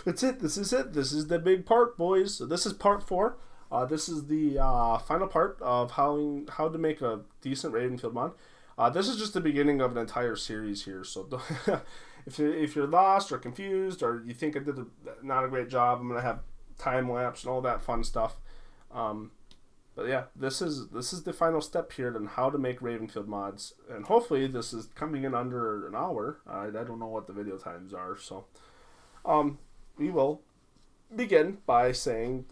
That's it. This is it. This is the big part, boys. So this is part 4. This is the final part of how to make a decent Ravenfield mod. This is just the beginning of an entire series here. So if you're lost or confused or you think I did not a great job, I'm gonna have time lapse and all that fun stuff. But yeah, this is the final step here on how to make Ravenfield mods, and hopefully this is coming in under an hour. I don't know what the video times are, so we will begin by saying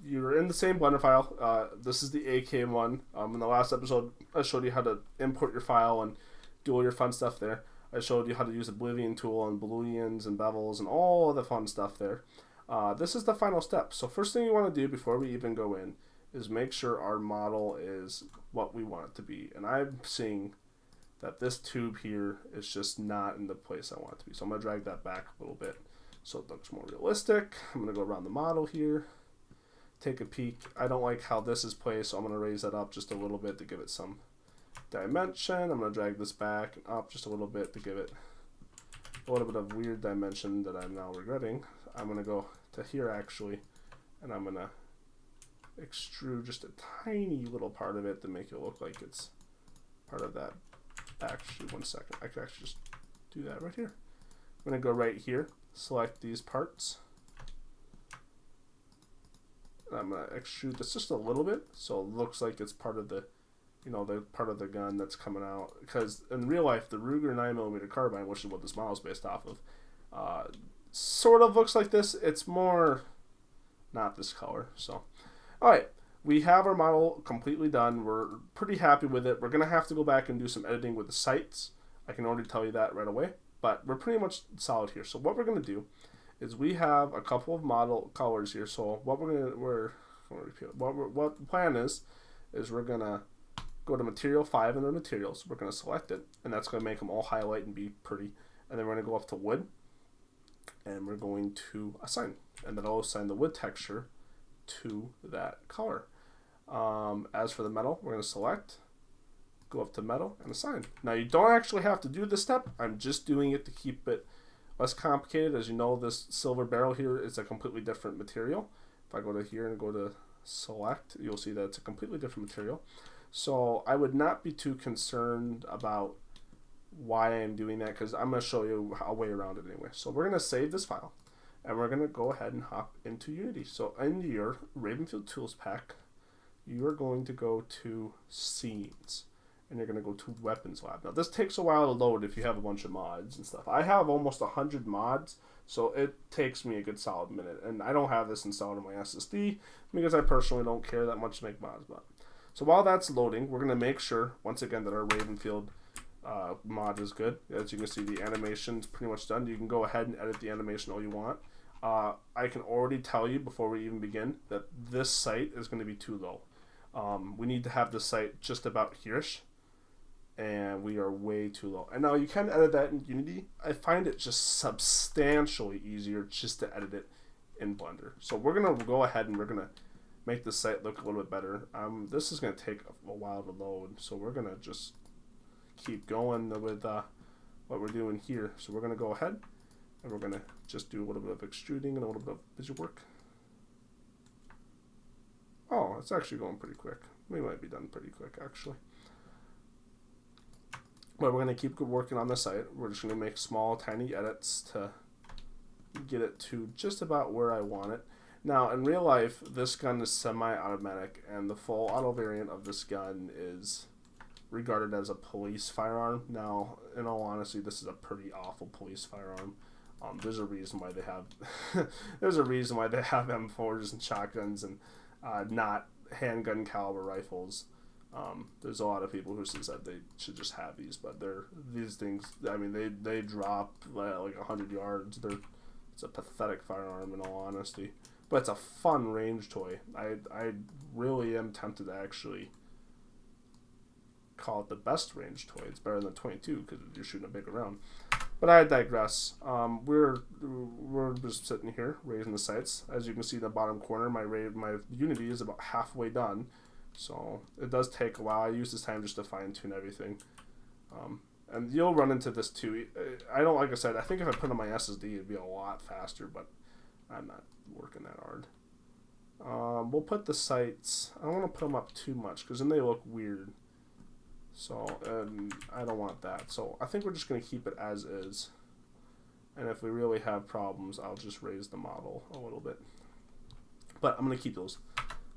you're in the same Blender file. This is the AK one. In the last episode, I showed you how to import your file and do all your fun stuff there. I showed you how to use the Oblivion tool and booleans and bevels and all the fun stuff there. This is the final step. So first thing you want to do before we even go in is make sure our model is what we want it to be. And I'm seeing that this tube here is just not in the place I want it to be. So I'm going to drag that back a little bit so it looks more realistic. I'm going to go around the model here, take a peek. I don't like how this is placed, so I'm going to raise that up just a little bit to give it some dimension. I'm going to drag this back and up just a little bit to give it a little bit of weird dimension that I'm now regretting. I'm going to go to here actually, and I'm going to extrude just a tiny little part of it to make it look like it's part of that. Actually, one second, I could actually just do that right here. I'm going to go right here, select these parts, and I'm going to extrude this just a little bit so it looks like it's part of the, you know, the part of the gun that's coming out. Because in real life, the Ruger 9mm carbine, which is what this model is based off of, sort of looks like this. It's more not this color. So alright, we have our model completely done. We're pretty happy with it. We're going to have to go back and do some editing with the sights. I can already tell you that right away. But we're pretty much solid here. So what we're going to do is we have a couple of model colors here. So what what the plan is we're going to go to Material 5 and the Materials. We're going to select it. And that's going to make them all highlight and be pretty. And then we're going to go up to Wood. And we're going to assign. And then I'll assign the wood texture to that color. As for the metal, we're going to select, go up to metal, and assign. Now you don't actually have to do this step. I'm just doing it to keep it less complicated. As you know, this silver barrel here is a completely different material. If I go to here and go to select, you'll see that it's a completely different material. So I would not be too concerned about why I'm doing that, because I'm going to show you a way around it anyway. So we're going to save this file. And we're going to go ahead and hop into Unity. So in your Ravenfield Tools pack, you are going to go to Scenes. And you're going to go to Weapons Lab. Now this takes a while to load if you have a bunch of mods and stuff. I have almost 100 mods, so it takes me a good solid minute. And I don't have this installed on my SSD because I personally don't care that much to make mods. But so while that's loading, we're going to make sure, once again, that our Ravenfield mod is good. As you can see, the animation is pretty much done. You can go ahead and edit the animation all you want. I can already tell you before we even begin that this site is going to be too low. We need to have the site just about here-ish, and we are way too low. And now you can edit that in Unity. I find it just substantially easier just to edit it in Blender. So we're going to go ahead and we're going to make the site look a little bit better. This is going to take a while to load, so we're going to just keep going with what we're doing here. So we're going to go ahead and we're going to just do a little bit of extruding and a little bit of visual work. Oh, it's actually going pretty quick. We might be done pretty quick, actually. But we're going to keep working on the site. We're just going to make small, tiny edits to get it to just about where I want it. Now, in real life, this gun is semi-automatic, and the full auto variant of this gun is regarded as a police firearm. Now, in all honesty, this is a pretty awful police firearm. There's a reason why they have M4s and shotguns and not handgun caliber rifles. There's a lot of people who says that they should just have these, but these things. I mean, they drop like 100 yards. It's a pathetic firearm in all honesty, but it's a fun range toy. I really am tempted to actually call it the best range toy. It's better than 22 because you're shooting a bigger round. But I digress. We're just sitting here raising the sights. As you can see in the bottom corner, my Unity is about halfway done, so it does take a while. I use this time just to fine tune everything. And you'll run into this too. I don't, like I said, I think if I put on my SSD, it'd be a lot faster, but I'm not working that hard. We'll put the sights. I don't want to put them up too much because then they look weird. So, and I don't want that. So I think we're just going to keep it as is. And if we really have problems, I'll just raise the model a little bit. But I'm going to keep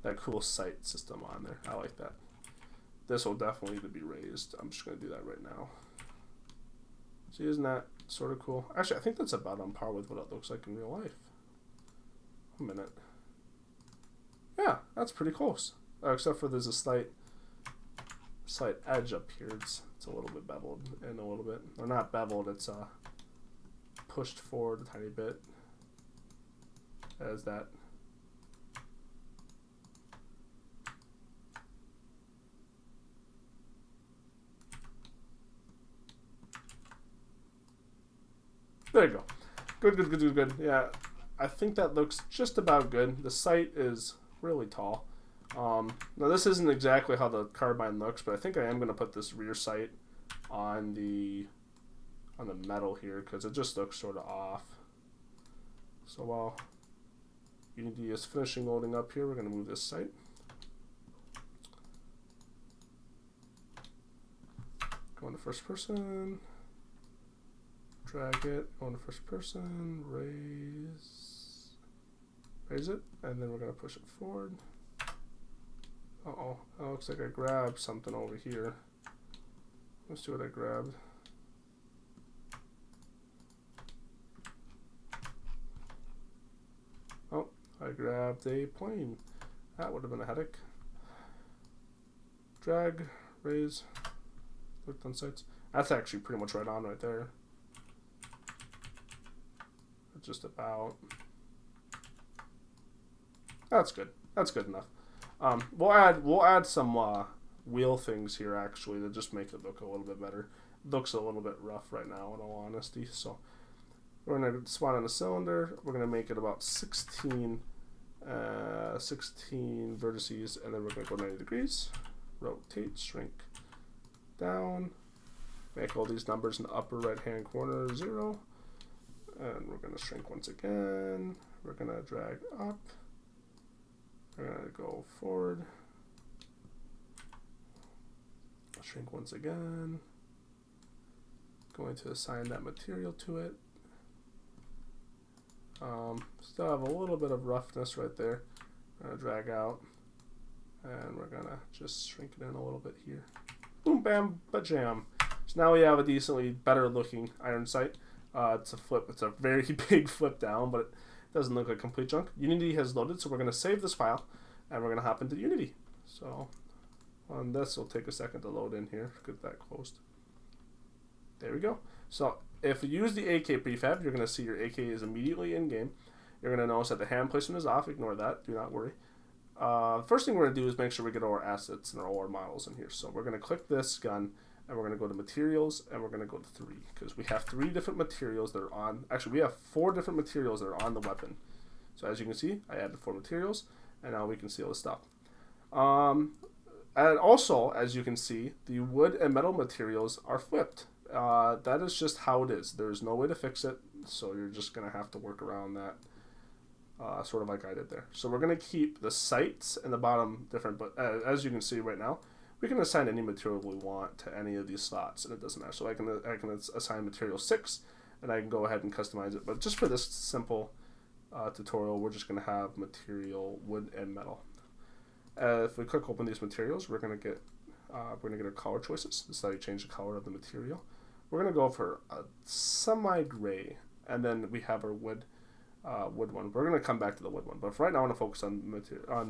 that cool sight system on there. I like that. This will definitely need to be raised. I'm just going to do that right now. See, isn't that sort of cool? Actually, I think that's about on par with what it looks like in real life. A minute. Yeah, that's pretty close. Except for there's a slight edge up here. It's a little bit beveled in a little bit. Or not beveled, it's pushed forward a tiny bit. As that. There you go. Good. Yeah, I think that looks just about good. The sight is really tall. Now this isn't exactly how the carbine looks, but I think I am going to put this rear sight on the metal here because it just looks sort of off. So while Unity is finishing loading up here, we're going to move this sight. Go into first person. Drag it, go into first person, raise it, and then we're going to push it forward. Uh-oh, it looks like I grabbed something over here. Let's see what I grabbed. Oh, I grabbed a plane. That would have been a headache. Drag, raise, click on sights. That's actually pretty much right on right there. Just about. That's good. That's good enough. We'll add some wheel things here actually to just make it look a little bit better. It looks a little bit rough right now in all honesty. So we're gonna spawn in a cylinder. We're gonna make it about 16 vertices, and then we're gonna go 90 degrees. Rotate, shrink down. Make all these numbers in the upper right hand corner 0. And we're going to shrink once again. We're going to drag up. We're going to go forward. Shrink once again. Going to assign that material to it. Still have a little bit of roughness right there. I'm going to drag out. And we're going to just shrink it in a little bit here. Boom, bam, ba-jam. So now we have a decently better looking iron sight. It's a flip. It's a very big flip down, but it doesn't look like complete junk. Unity has loaded, so we're going to save this file, and we're going to hop into Unity. So on this, will take a second to load in here. Get that closed. There we go. So if you use the AK prefab, you're going to see your AK is immediately in game. You're going to notice that the hand placement is off. Ignore that. Do not worry. First thing we're going to do is make sure we get all our assets and all our models in here. So we're going to click this gun. And we're going to go to materials, and we're going to go to 3, because we have 3 different materials that are on, actually we have 4 different materials that are on the weapon. So as you can see, I added 4 materials, and now we can see all the stuff. And also, as you can see, the wood and metal materials are flipped. That is just how it is. There's no way to fix it, so you're just going to have to work around that, sort of like I did there. So we're going to keep the sights and the bottom different, but as you can see right now, we can assign any material we want to any of these slots, and it doesn't matter. So I can assign material 6, and I can go ahead and customize it. But just for this simple tutorial, we're just going to have material wood and metal. If we click open these materials, we're going to get our color choices. This is how you change the color of the material. We're going to go for a semi-gray, and then we have our wood one. We're going to come back to the wood one, but for right now, I want to focus on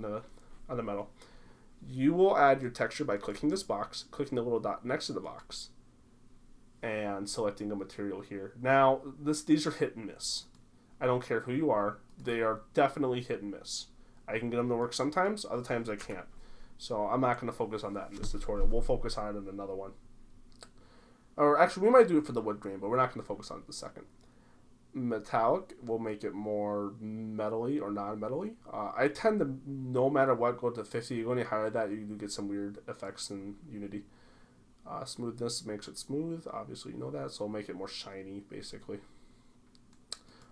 the metal. You will add your texture by clicking this box, clicking the little dot next to the box, and selecting a material here. Now, these are hit and miss. I don't care who you are. They are definitely hit and miss. I can get them to work sometimes, other times I can't. So I'm not going to focus on that in this tutorial. We'll focus on it in another one. Or actually, we might do it for the wood grain, but we're not going to focus on it the second. Metallic will make it more metally or non-metally. I tend to, no matter what, go to 50. You go any higher than that, you do get some weird effects in Unity. Smoothness makes it smooth. Obviously, you know that, so make it more shiny, basically.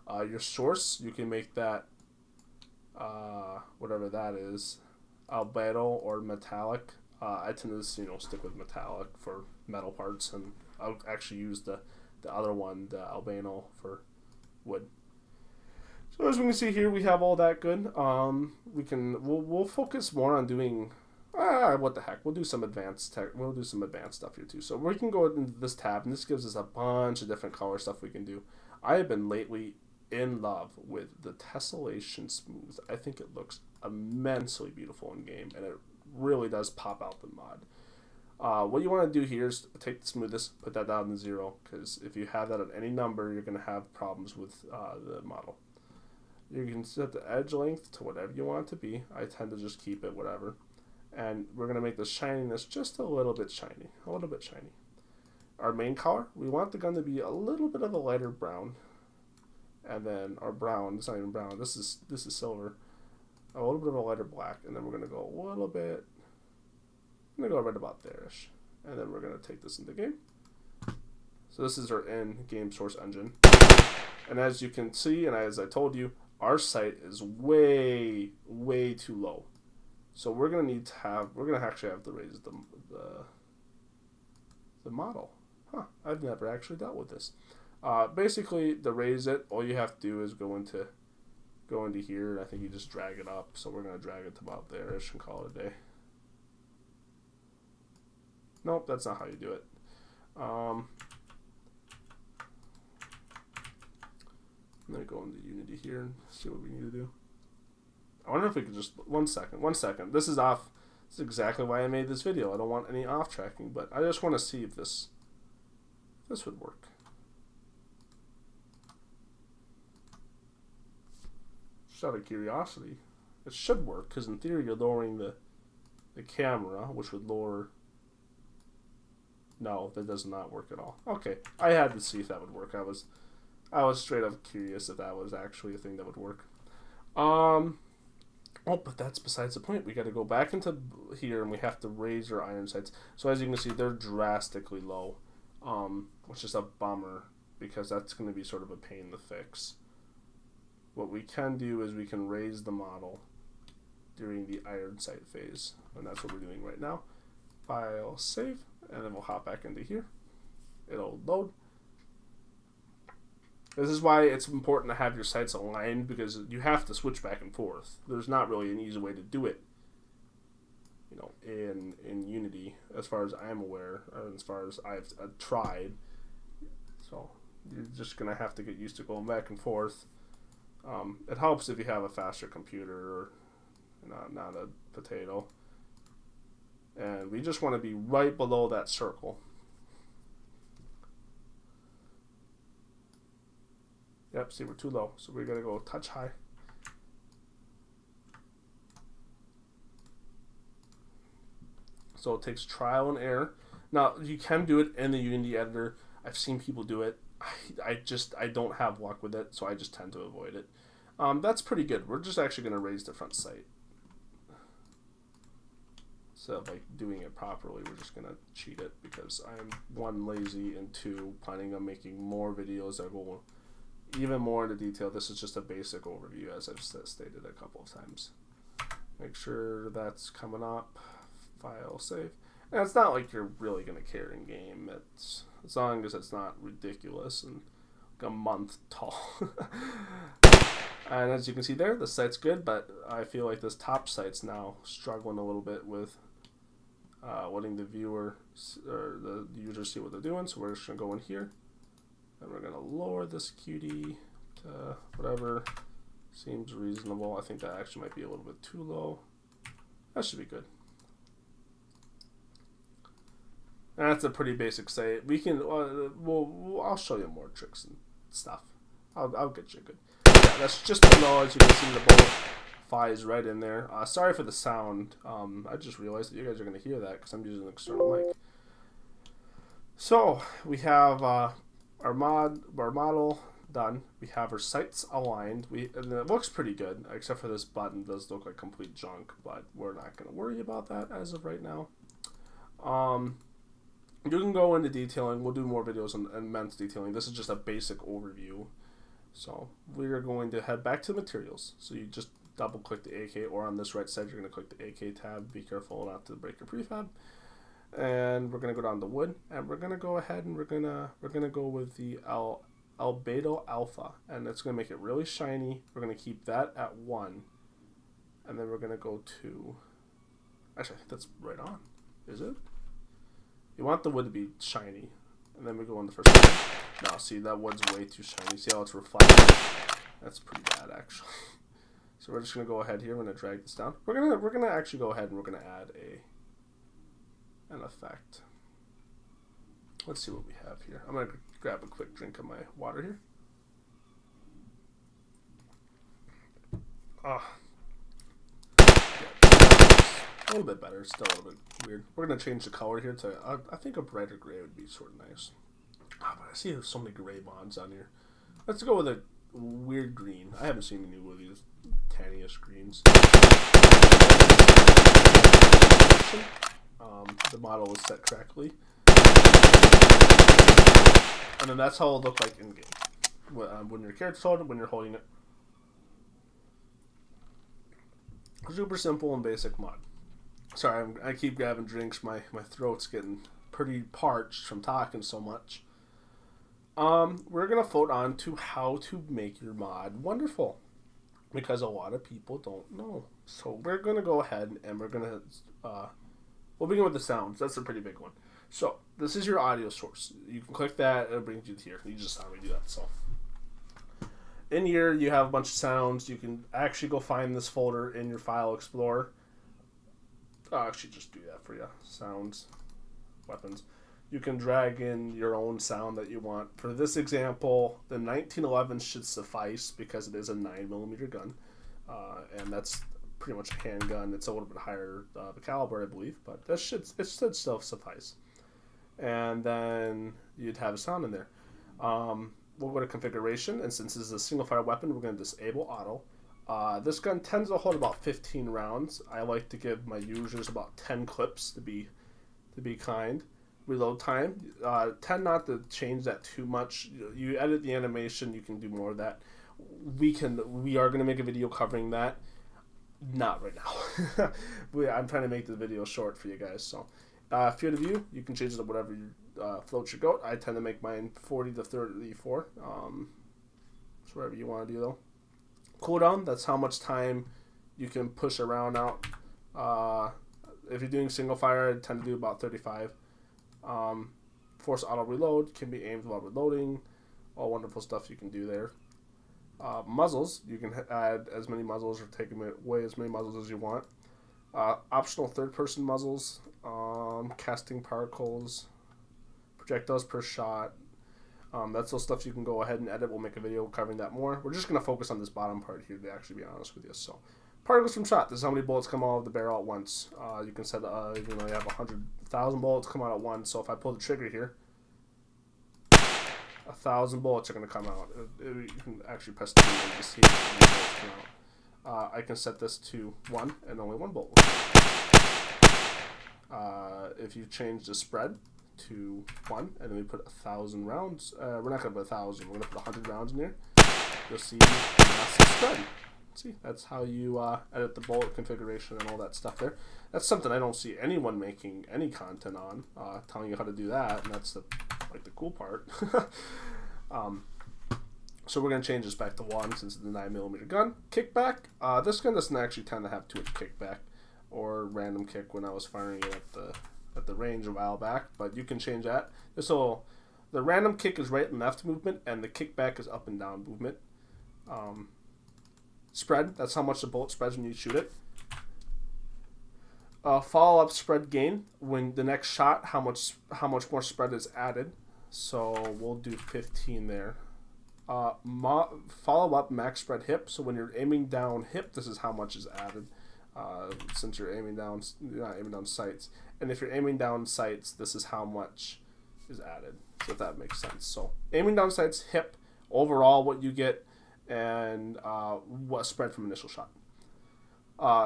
Your source, you can make that whatever that is, albino or metallic. I tend to stick with metallic for metal parts, and I'll actually use the other one, the albino, for wood. So as we can see here, we have all that good. We'll focus more on doing what the heck. We'll do some advanced stuff here too. So we can go into this tab, and this gives us a bunch of different color stuff we can do. I have been lately in love with the tessellation smooth. I think it looks immensely beautiful in game, and it really does pop out the mod. What you want to do here is take the smoothness, put that down to 0, because if you have that at any number, you're going to have problems with the model. You can set the edge length to whatever you want it to be. I tend to just keep it whatever. And we're going to make the shininess just a little bit shiny. Our main color, we want the gun to be a little bit of a lighter brown. And then our brown, it's not even brown, this is silver. A little bit of a lighter black. And then we're going to go a little bit, I'm going to go right about there-ish. And then we're going to take this into game. So this is our in-game source engine. And as you can see, and as I told you, our sight is way, way too low. So we're going to actually have to raise the model. I've never actually dealt with this. Basically, to raise it, all you have to do is go into here, and I think you just drag it up. So we're going to drag it to about there-ish and call it a day. Nope, that's not how you do it. I'm going to go into Unity here and see what we need to do. I wonder if we could just... One second. This is off. This is exactly why I made this video. I don't want any off tracking, but I just want to see if this would work. Just out of curiosity. It should work, because in theory you're lowering the camera, which would lower... No, that does not work at all. Okay, I had to see if that would work. I was straight up curious if that was actually a thing that would work. Oh, but that's besides the point. We got to go back into here, and we have to raise our iron sights. So as you can see, they're drastically low, which is a bummer, because that's going to be sort of a pain to fix. What we can do is we can raise the model during the iron sight phase, and that's what we're doing right now. File, save, and then we'll hop back into here. It'll load. This is why it's important to have your sights aligned, because you have to switch back and forth. There's not really an easy way to do it, in Unity, as far as I'm aware, and as far as I've tried. So you're just gonna have to get used to going back and forth. It helps if you have a faster computer, or not a potato. And we just want to be right below that circle. Yep, see, we're too low, so we're going to go touch high. So it takes trial and error. Now, you can do it in the Unity editor. I've seen people do it. I don't have luck with it, so I just tend to avoid it. That's pretty good. We're just actually going to raise the front sight. So by doing it properly, we're just going to cheat it, because I'm, 1, lazy, and 2, planning on making more videos that go even more into detail. This is just a basic overview, as I've stated a couple of times. Make sure that's coming up. File, save. And it's not like you're really going to care in game. It's, as long as it's not ridiculous and like a month tall. And as you can see there, the sight's good, but I feel like this top sight's now struggling a little bit with letting the viewer or the user see what they're doing. So we're just going to go in here, and we're going to lower this QD to whatever seems reasonable. I think that actually might be a little bit too low. That should be good. And that's a pretty basic sight. We can, I'll show you more tricks and stuff. I'll get you good. Yeah, that's just below. As you can see, the bullet flies right in there. Sorry for the sound. I just realized that you guys are going to hear that because I'm using an external mic. So we have our model done. We have our sights aligned. And it looks pretty good, except for this button does look like complete junk, but we're not going to worry about that as of right now. You can go into detailing. We'll do more videos on immense detailing. This is just a basic overview. So we are going to head back to the materials. So you just double click the AK, or on this right side you're going to click the AK tab. Be careful not to break your prefab. And we're going to go down to wood, and we're going to go ahead and we're going to go with the albedo alpha, and it's going to make it really shiny. We're going to keep that at 1, and then we're going to go to, actually I think that's right on, is it? You want the wood to be shiny, and then we go on the first one. No, see, that wood's way too shiny. See how it's reflecting? That's pretty bad, actually. So we're just gonna go ahead here. We're gonna drag this down. We're gonna actually go ahead and we're gonna add an effect. Let's see what we have here. I'm gonna grab a quick drink of my water here. A little bit better, still a little bit weird. We're going to change the color here to, I think a brighter gray would be sort of nice. But I see there's so many gray mods on here. Let's go with a weird green. I haven't seen any of these tanniest greens. The model was set correctly. And then that's how it'll look like in game. When your character's holding it, when you're holding it. Super simple and basic mod. Sorry, I keep grabbing drinks. My throat's getting pretty parched from talking so much. We're going to float on to how to make your mod wonderful, because a lot of people don't know. So we're going to go ahead and we're going to, we'll begin with the sounds. That's a pretty big one. So this is your audio source. You can click that, it brings you to here. You just saw me do that. So in here, you have a bunch of sounds. You can actually go find this folder in your file explorer. I'll actually just do that for you. Sounds, weapons. You can drag in your own sound that you want. For this example, the 1911 should suffice because it is a 9mm gun. And that's pretty much a handgun. It's a little bit higher the caliber, I believe, but it should still suffice. And then you'd have a sound in there. We'll go to configuration, and since this is a single fire weapon, we're going to disable auto. This gun tends to hold about 15 rounds. I like to give my users about 10 clips to be kind. Reload time, tend not to change that too much. You edit the animation, you can do more of that. We are going to make a video covering that. Not right now. I'm trying to make the video short for you guys. So field of view, you can change it to whatever you floats your goat. I tend to make mine 40 to 34. It's whatever you want to do though. Cooldown, that's how much time you can push around out. If you're doing single fire, I tend to do about 35. Force auto reload, can be aimed while reloading. All wonderful stuff you can do there. Muzzles, you can add as many muzzles or take away as many muzzles as you want. Optional third person muzzles, casting particles, projectiles per shot. That's those stuff you can go ahead and edit. We'll make a video covering that more. We're just going to focus on this bottom part here to actually be honest with you. So, particles from shot. This is how many bullets come out of the barrel at once. You can set, you have 100,000 bullets come out at once. So if I pull the trigger here, 1,000 bullets are going to come out. You can actually press the button to see how many bullets come out. I can set this to 1 and only 1 bullet. If you change the spread to 1 and then we put 1,000 rounds, we're not going to put 1,000, we're going to put 100 rounds in there. You'll see massive spread. See, that's how you edit the bullet configuration and all that stuff there. That's something I don't see anyone making any content on, telling you how to do that, and that's the cool part. So we're going to change this back to 1 since it's a 9mm gun. Kickback, this gun doesn't actually tend to have too much kickback or random kick when I was firing it at the range a while back, but you can change that. So the random kick is right and left movement, and the kickback is up and down movement. Spread, that's how much the bullet spreads when you shoot it. Follow-up spread gain, when the next shot, how much more spread is added. So we'll do 15 there. Follow-up max spread hip, so when you're aiming down hip, this is how much is added. Since you're not aiming down sights. And if you're aiming down sights, this is how much is added. So if that makes sense. So aiming down sights, hip, overall what you get, and what spread from initial shot.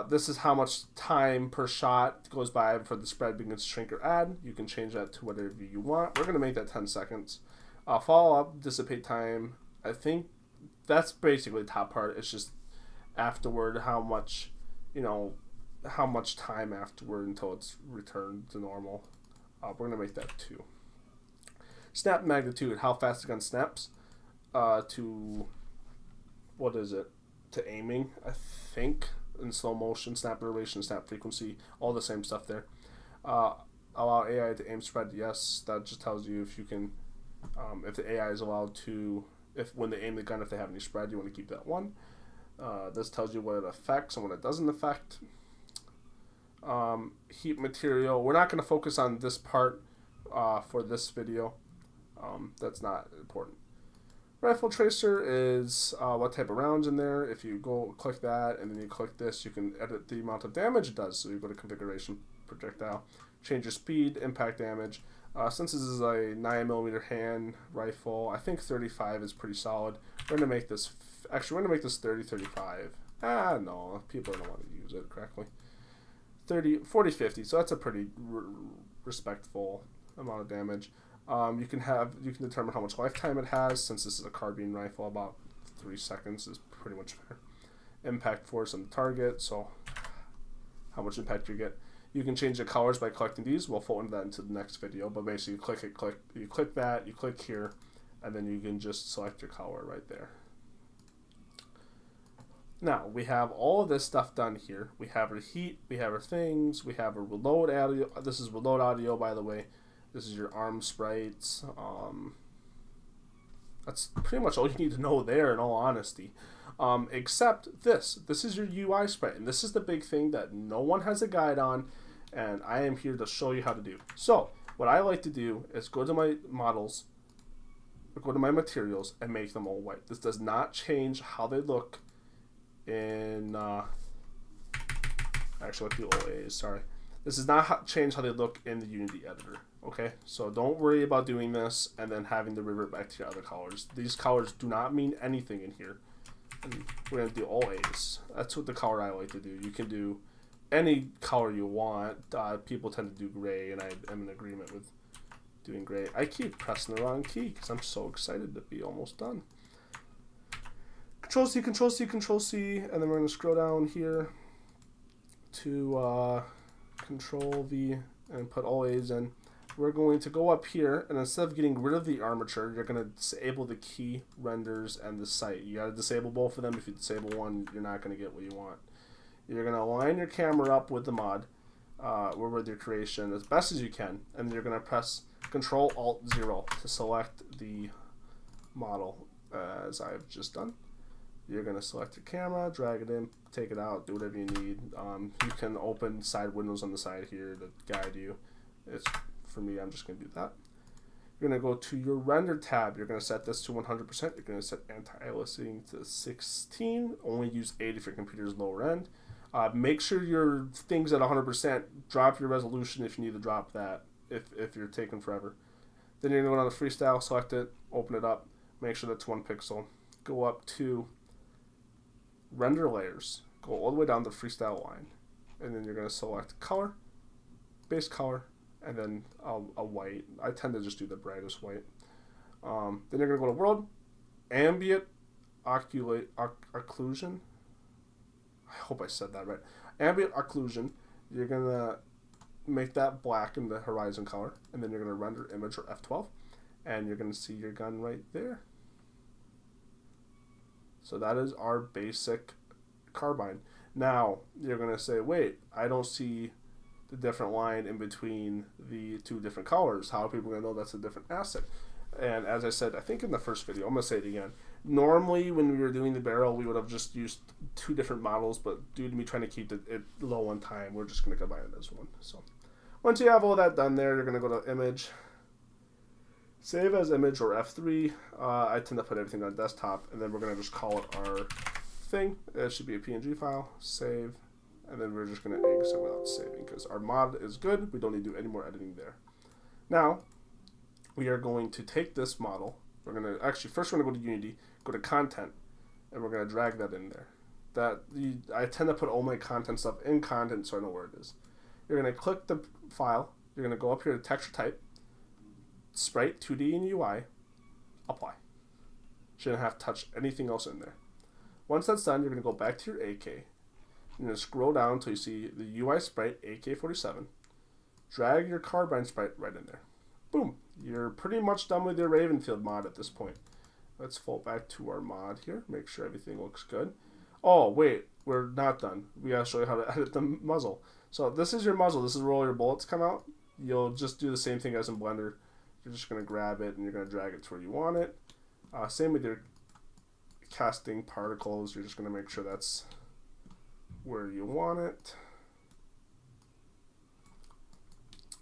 This is how much time per shot goes by before the spread begins to shrink or add. You can change that to whatever you want. We're going to make that 10 seconds. Follow up, dissipate time. I think that's basically the top part. It's just afterward how much, how much time afterward until it's returned to normal. We're going to make that 2. Snap magnitude, how fast the gun snaps. To, what is it? To aiming, I think. In slow motion, snap duration, snap frequency, all the same stuff there. Allow AI to aim spread, yes. That just tells you if you can, if the AI is allowed to, if when they aim the gun, if they have any spread, you want to keep that 1. This tells you what it affects and what it doesn't affect. Heat material, we're not going to focus on this part for this video. That's not important. Rifle tracer is what type of rounds in there. If you go click that and then you click this, you can edit the amount of damage it does. So you go to configuration, projectile, change your speed, impact damage. Since this is a 9mm hand rifle, I think 35 is pretty solid. We're gonna make this. Actually, we're gonna make this 30-35. No, people don't want to use it correctly. 40-50. So that's a pretty respectful amount of damage. You can determine how much lifetime it has. Since this is a carbine rifle, about 3 seconds is pretty much fair. Impact force on the target, so how much impact you get. You can change the colors by collecting these. We'll fold that into the next video, but basically you click that, you click here, and then you can just select your color right there. Now, we have all of this stuff done here. We have our heat, we have our things, we have a reload audio. This is reload audio, by the way. This is your arm sprites. That's pretty much all you need to know there, in all honesty. Except this. This is your UI sprite, and this is the big thing that no one has a guide on, and I am here to show you how to do. So, what I like to do is go to my models, go to my materials, and make them all white. This does not change how they look in... actually, let's do OAs, sorry. This does not change how they look in the Unity editor. Okay, so don't worry about doing this and then having to revert back to your other colors. These colors do not mean anything in here. And we're going to do all A's. That's what the color I like to do. You can do any color you want. People tend to do gray, and I am in agreement with doing gray. I keep pressing the wrong key because I'm so excited to be almost done. Control C, Control C, Control C, and then we're going to scroll down here to Control V and put all A's in. We're going to go up here, and instead of getting rid of the armature, you're going to disable the key, renders, and the sight. You got to disable both of them. If you disable one, you're not going to get what you want. You're going to align your camera up with the mod, or with your creation as best as you can, and then you're going to press Control-Alt-0 to select the model, as I've just done. You're going to select your camera, drag it in, take it out, do whatever you need. You can open side windows on the side here to guide you. For me, I'm just going to do that. You're going to go to your render tab. You're going to set this to 100%. You're going to set anti-aliasing to 16. Only use 8 if your computer is lower end. Make sure your thing's at 100%. Drop your resolution if you need to drop that, if you're taking forever. Then you're going to go down to freestyle, select it, open it up, make sure that's 1 pixel. Go up to render layers. Go all the way down the freestyle line. And then you're going to select color, base color, and then a white. I tend to just do the brightest white. Then you're going to go to world, ambient occlusion. I hope I said that right. Ambient occlusion. You're going to make that black in the horizon color, and then you're going to render image or F12, and you're going to see your gun right there. So that is our basic carbine. Now, you're going to say, wait, I don't see the different line in between the 2 different colors. How are people going to know that's a different asset? And as I said, I think in the first video, I'm going to say it again. Normally, when we were doing the barrel, we would have just used 2 different models, but due to me trying to keep it low on time, we're just going to combine it as one. So once you have all that done there, you're going to go to image, save as image or F3. I tend to put everything on desktop, and then we're going to just call it our thing. It should be a PNG file, save, and then we're just going to exit without saving because our mod is good. We don't need to do any more editing there. Now, we are going to take this model. We're going to, actually, first we're going to go to Unity, go to Content, and we're going to drag that in there. I tend to put all my content stuff in content so I know where it is. You're going to click the file. You're going to go up here to texture type, sprite, 2D and UI, apply. Shouldn't have to touch anything else in there. Once that's done, you're going to go back to your AK. You're going to scroll down until you see the UI sprite, AK47. Drag your Carbine sprite right in there. Boom. You're pretty much done with your Ravenfield mod at this point. Let's fold back to our mod here. Make sure everything looks good. Oh, wait. We're not done. We got to show you how to edit the muzzle. So this is your muzzle. This is where all your bullets come out. You'll just do the same thing as in Blender. You're just going to grab it and you're going to drag it to where you want it. Same with your casting particles. You're just going to make sure that's where you want it.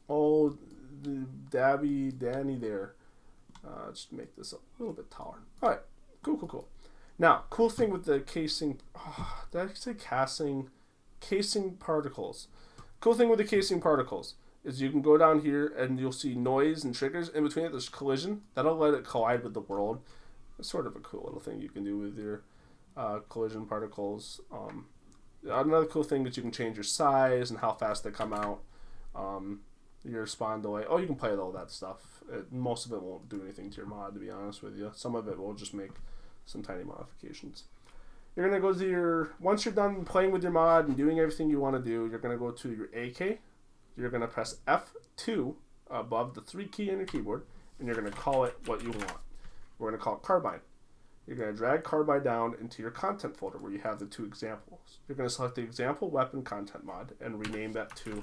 Oh, the Danny there. Just make this a little bit taller. All right, cool. Now, cool thing with the casing. Oh, did I say casing? Casing particles. Cool thing with the casing particles is you can go down here and you'll see noise and triggers. In between it, there's collision. That'll let it collide with the world. It's sort of a cool little thing you can do with your collision particles. Another cool thing is you can change your size and how fast they come out. Your spawn delay. Oh, you can play with all that stuff. Most of it won't do anything to your mod, to be honest with you. Some of it will just make some tiny modifications. You're going to go to your, once you're done playing with your mod and doing everything you want to do, you're going to go to your AK. You're going to press F2 above the 3 key on your keyboard, and you're going to call it what you want. We're going to call it Carbine. You're going to drag Carbine down into your content folder where you have the 2 examples. You're going to select the example weapon content mod and rename that to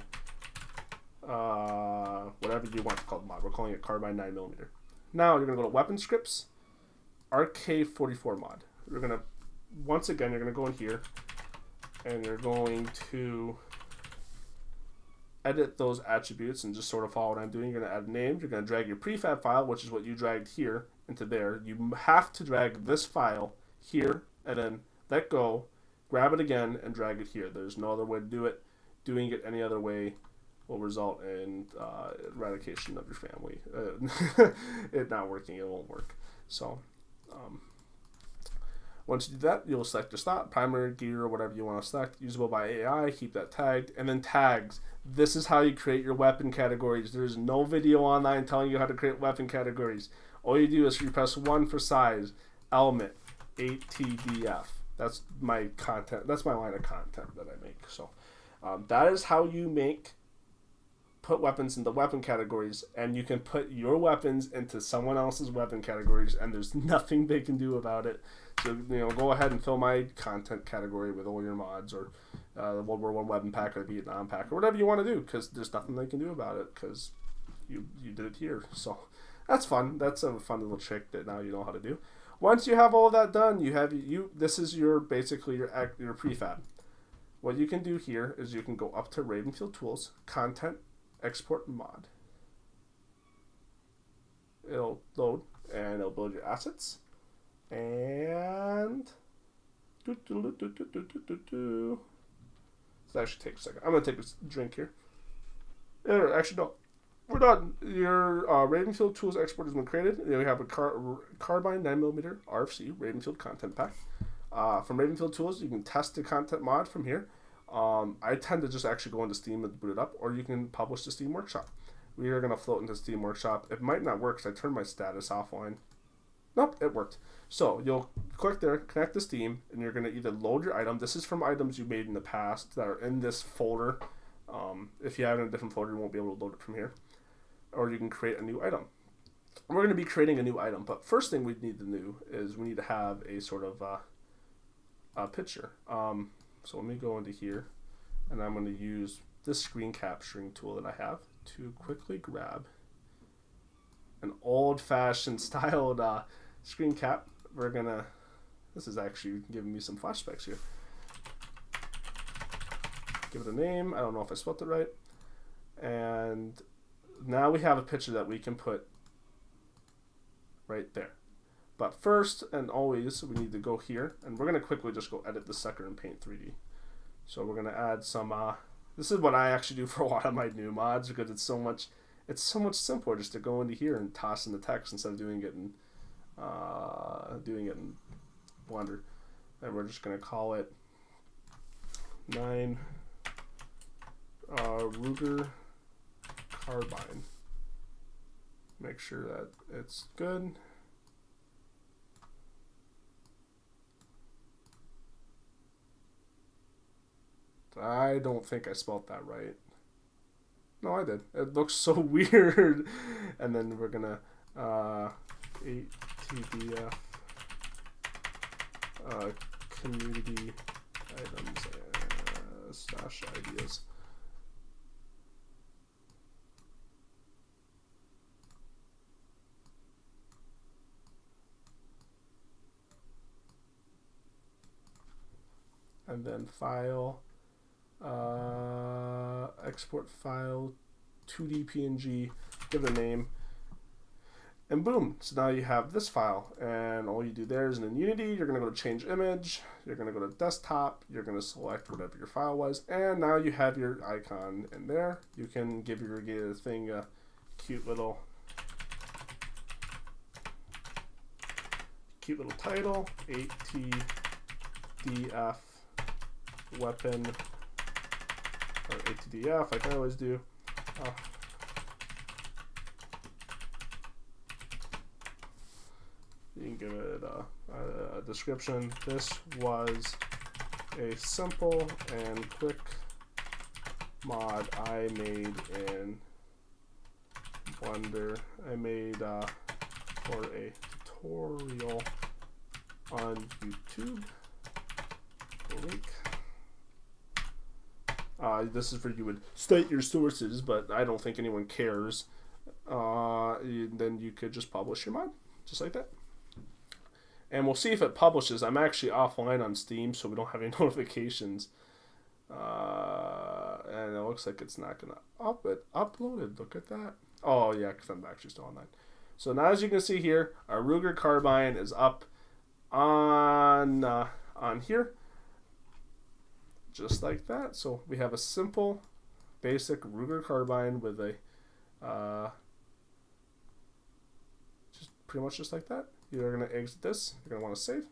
whatever you want to call the mod. We're calling it Carbine 9mm. Now you're going to go to Weapon Scripts, RK44 mod. You're going to, once again, you're going to go in here and you're going to edit those attributes and just sort of follow what I'm doing. You're going to add names. You're going to drag your prefab file, which is what you dragged here, into there. You have to drag this file here and then let go, grab it again, and drag it here. There's no other way to do it. Doing it any other way will result in eradication of your family. It not working, it won't work. So once you do that, you'll select your slot, primary, gear, or whatever you want to select. Usable by AI, keep that tagged. And then tags. This is how you create your weapon categories. There's no video online telling you how to create weapon categories. All you do is you press 1 for size, element, A.T.D.F. That's my content. That's my line of content that I make. So that is how you put weapons into weapon categories, and you can put your weapons into someone else's weapon categories, and there's nothing they can do about it. So, go ahead and fill my content category with all your mods, or the World War I weapon pack, or the Vietnam pack, or whatever you want to do, because there's nothing they can do about it, because you did it here. So that's fun. That's a fun little trick that now you know how to do. Once you have all that done, this is basically your prefab. What you can do here is you can go up to Ravenfield Tools, Content, Export Mod. It'll load and it'll build your assets. And this actually takes a second. I'm gonna take a drink here. Actually, no, we're done. Your Ravenfield Tools export has been created. We have a Carbine 9mm RFC Ravenfield Content Pack. From Ravenfield Tools, you can test the content mod from here. I tend to just actually go into Steam and boot it up, or you can publish to Steam Workshop. We are going to float into Steam Workshop. It might not work because I turned my status offline. Nope, it worked. So you'll click there, connect to Steam, and you're going to either load your item. This is from items you made in the past that are in this folder. If you have it in a different folder, you won't be able to load it from here. Or you can create a new item. We're going to be creating a new item, but first thing we need to do is we need to have a sort of a picture. So let me go into here, and I'm going to use this screen capturing tool that I have to quickly grab an old-fashioned styled screen cap. This is actually giving me some flashbacks here. Give it a name. I don't know if I spelled it right. And now we have a picture that we can put right there. But first and always, we need to go here, and we're going to quickly just go edit this sucker in Paint 3D. So we're going to add some, this is what I actually do for a lot of my new mods, because it's so much simpler just to go into here and toss in the text instead of doing it in Blender. And we're just going to call it 9 Ruger carbine. Make sure that it's good. I don't think I spelled that right. No, I did. It looks so weird. And then we're gonna A.T.D.F community items stash ideas. And then file, export file, 2D PNG, give it a name, and boom. So now you have this file, and all you do there is in Unity, you're going to go to change image, you're going to go to desktop, you're going to select whatever your file was, and now you have your icon in there. You can give your thing a cute little title, A.T.D.F weapon, or A.T.D.F, like I always do. You can give it a description. This was a simple and quick mod I made in Blender. I made for a tutorial on YouTube. Link. This is for you would state your sources, but I don't think anyone cares. Then you could just publish your mod, just like that. And we'll see if it publishes. I'm actually offline on Steam, so we don't have any notifications. And it looks like it's not going to uploaded. Look at that. Oh, yeah, because I'm actually still online. So now, as you can see here, our Ruger carbine is up on here. Just like that. So we have a simple, basic Ruger carbine with a, just pretty much just like that. You're going to exit this. You're going to want to save.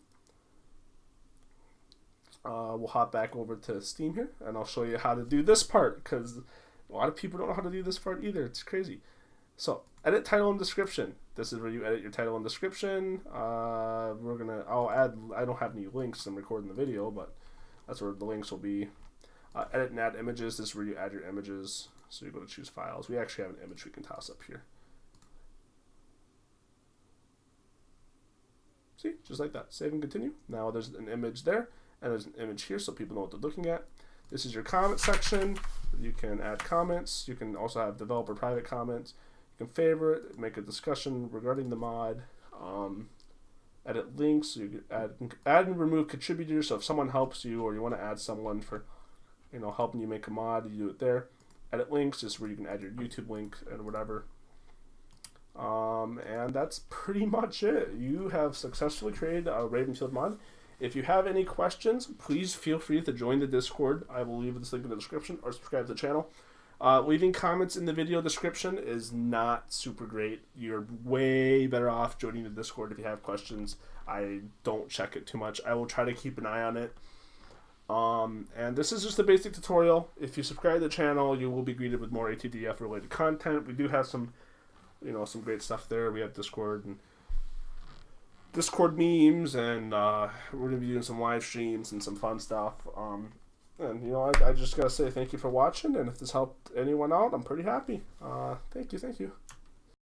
We'll hop back over to Steam here, and I'll show you how to do this part, because a lot of people don't know how to do this part either. It's crazy. So, edit title and description. This is where you edit your title and description. I don't have any links. I'm recording the video, but that's where the links will be. Edit and add images. This is where you add your images. So you go to choose files. We actually have an image we can toss up here. See, just like that. Save and continue. Now there's an image there, and there's an image here, so people know what they're looking at. This is your comment section. You can add comments. You can also have developer private comments. You can favorite, make a discussion regarding the mod. Edit links. You can add and remove contributors. So if someone helps you, or you want to add someone for, helping you make a mod, you do it there. Edit links is where you can add your YouTube link and whatever. And that's pretty much it. You have successfully created a Ravenfield mod. If you have any questions, please feel free to join the Discord. I will leave this link in the description, or subscribe to the channel. Leaving comments in the video description is not super great. You're way better off joining the Discord if you have questions. I don't check it too much. I will try to keep an eye on it. And this is just a basic tutorial. If you subscribe to the channel, you will be greeted with more A.T.D.F related content. We do have some great stuff there. We have Discord and Discord memes, and we're going to be doing some live streams and some fun stuff. I just got to say thank you for watching, and if this helped anyone out, I'm pretty happy. Thank you.